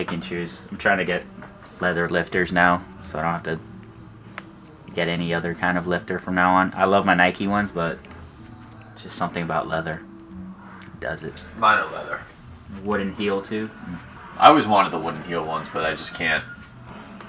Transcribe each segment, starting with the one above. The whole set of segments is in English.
pick and choose. I'm trying to get leather lifters now, so I don't have to get any other kind of lifter from now on. I love my Nike ones, but just something about leather does it. Mine are leather. Wooden heel too. I always wanted the wooden heel ones, but I just can't.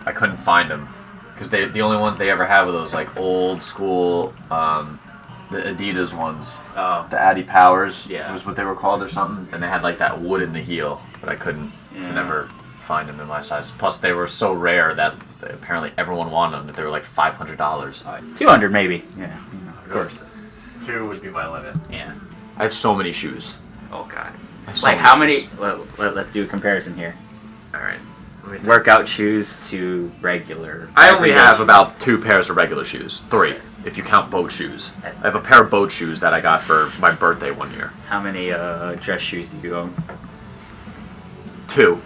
I couldn't find them because the only ones they ever had were those like old school, the Adidas ones. Oh, The Addy Powers, Yeah. was what they were called or something, and they had like that wood in the heel, but I could never find them in my size. Plus, they were so rare that apparently everyone wanted them. That they were like $500. 200 maybe. Yeah, of course. 2 would be my limit. Yeah. I have so many shoes. Oh god. I have so Like how many? Let's do a comparison here. All right. Workout shoes to regular. I only everyday have shoes. about 2 pairs of regular shoes. 3, if you count boat shoes. I have a pair of boat shoes that I got for my birthday one year. How many dress shoes do you own? 2.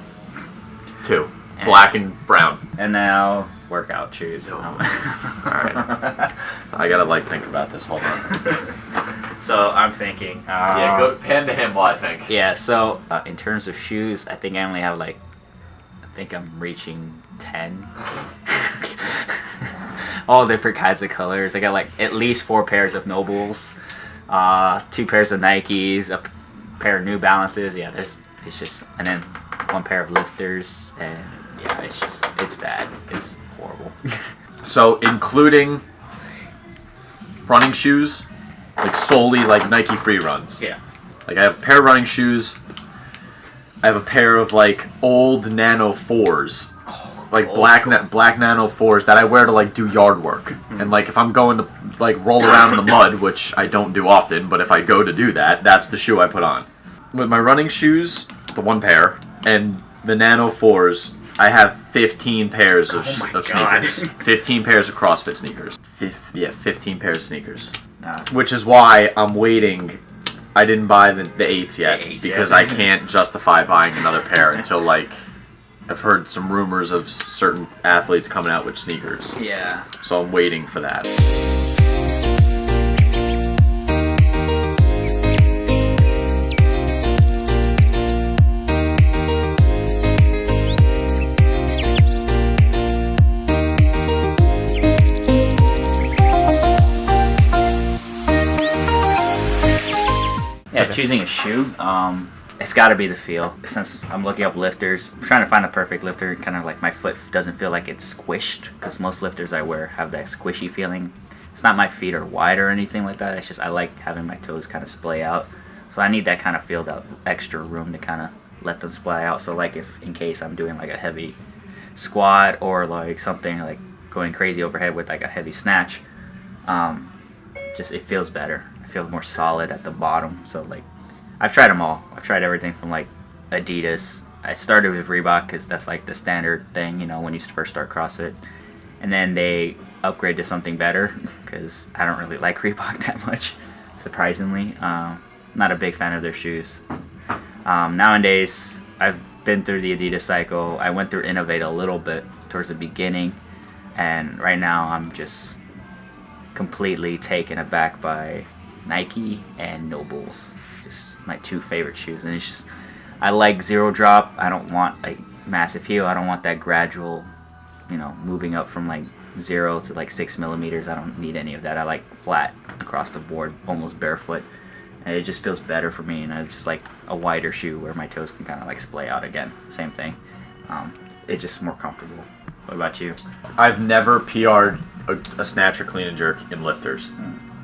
Black and brown. And now workout shoes. All right. I gotta like think about this. Hold on. So I'm thinking. Yeah, go hand to him while I think. Yeah. So in terms of shoes, I think I only have like. I think I'm reaching 10. All different kinds of colors. I got like at least 4 pairs of Nobles, 2 pairs of Nikes, a pair of New Balances. Yeah, it's just, and then 1 pair of lifters, and yeah, it's bad. It's horrible. So including running shoes, like solely like Nike free runs. Yeah. Like I have a pair of running shoes. I have a pair of like old Nano 4s, like black Nano 4s that I wear to like do yard work. And like if I'm going to like roll around in the mud, which I don't do often, but if I go to do that, that's the shoe I put on. With my running shoes, the 1 pair, and the Nano 4s, I have 15 pairs of sneakers. 15 pairs of CrossFit sneakers. 15 pairs of sneakers. Which is why I'm waiting. I didn't buy the 8s yet because I can't justify buying another pair until like I've heard some rumors of certain athletes coming out with sneakers. Yeah. So I'm waiting for that. Choosing a shoe, it's got to be the feel. Since I'm looking up lifters, I'm trying to find a perfect lifter, kind of like my foot doesn't feel like it's squished, because most lifters I wear have that squishy feeling. It's not my feet are wide or anything like that, it's just I like having my toes kind of splay out. So I need that kind of feel, that extra room to kind of let them splay out. So like if in case I'm doing like a heavy squat or like something like going crazy overhead with like a heavy snatch, just it feels better. Feel more solid at the bottom. So like I've tried them all. I've tried everything from like Adidas. I started with Reebok because that's like the standard thing, you know, when you first start CrossFit, and then they upgrade to something better because I don't really like Reebok that much, surprisingly. Not a big fan of their shoes. Nowadays I've been through the Adidas cycle. I went through Innovate a little bit towards the beginning, and right now I'm just completely taken aback by Nike and Nobles. Just my 2 favorite shoes. And it's just, I like zero drop. I don't want like massive heel. I don't want that gradual, you know, moving up from like 0 to like 6 millimeters. I don't need any of that. I like flat across the board, almost barefoot, and it just feels better for me. And I just like a wider shoe where my toes can kind of like splay out again. Same thing. It's just more comfortable. What about you? I've never PR'd a snatch or clean and jerk in lifters.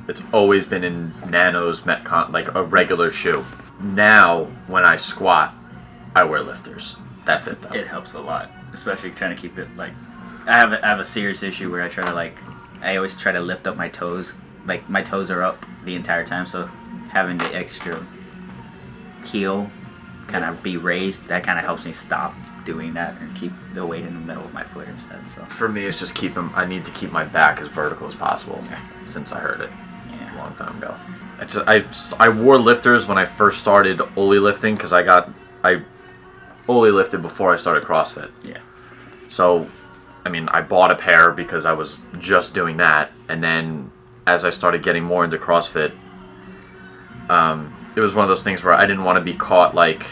It's always been in Nanos, Metcon, like a regular shoe. Now, when I squat, I wear lifters. That's it, though. It helps a lot, especially trying to keep it like. I have a serious issue where I try to like. I always try to lift up my toes. Like my toes are up the entire time, so having the extra heel kind of be raised, that kind of helps me stop doing that and keep the weight in the middle of my foot instead. So for me, it's just I need to keep my back as vertical as possible. Since I heard it a long time ago. I wore lifters when I first started Oli lifting because I Oli lifted before I started CrossFit. Yeah. So, I mean, I bought a pair because I was just doing that, and then as I started getting more into CrossFit, it was one of those things where I didn't want to be caught like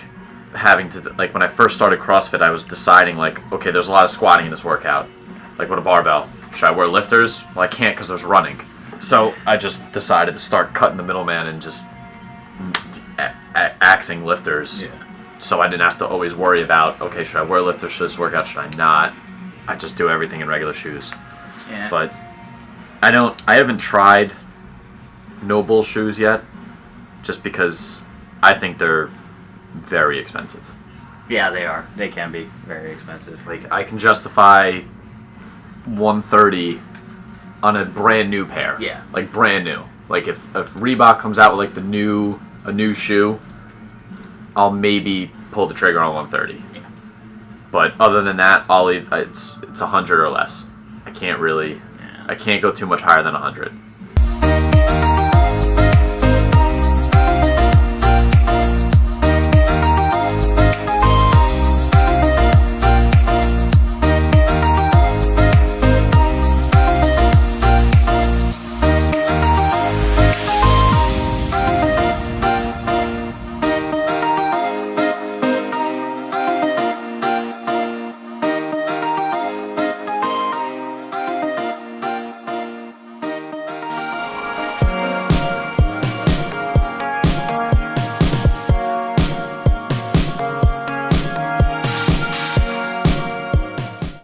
having to, like, when I first started CrossFit, I was deciding, like, okay, there's a lot of squatting in this workout. Like, with a barbell. Should I wear lifters? Well, I can't because there's running. So I just decided to start cutting the middleman and just axing lifters. Yeah. So I didn't have to always worry about, okay, should I wear lifters for this workout? Should I not? I just do everything in regular shoes. Yeah. But I haven't tried no bull shoes yet, just because I think they're very expensive. Yeah, they are. They can be very expensive. Like, I can justify $130 on a brand new pair. Yeah. Like, brand new. Like, if Reebok comes out with, like, a new shoe, I'll maybe pull the trigger on $130. Yeah. But other than that, it's $100 or less. I can't really. Yeah. I can't go too much higher than $100.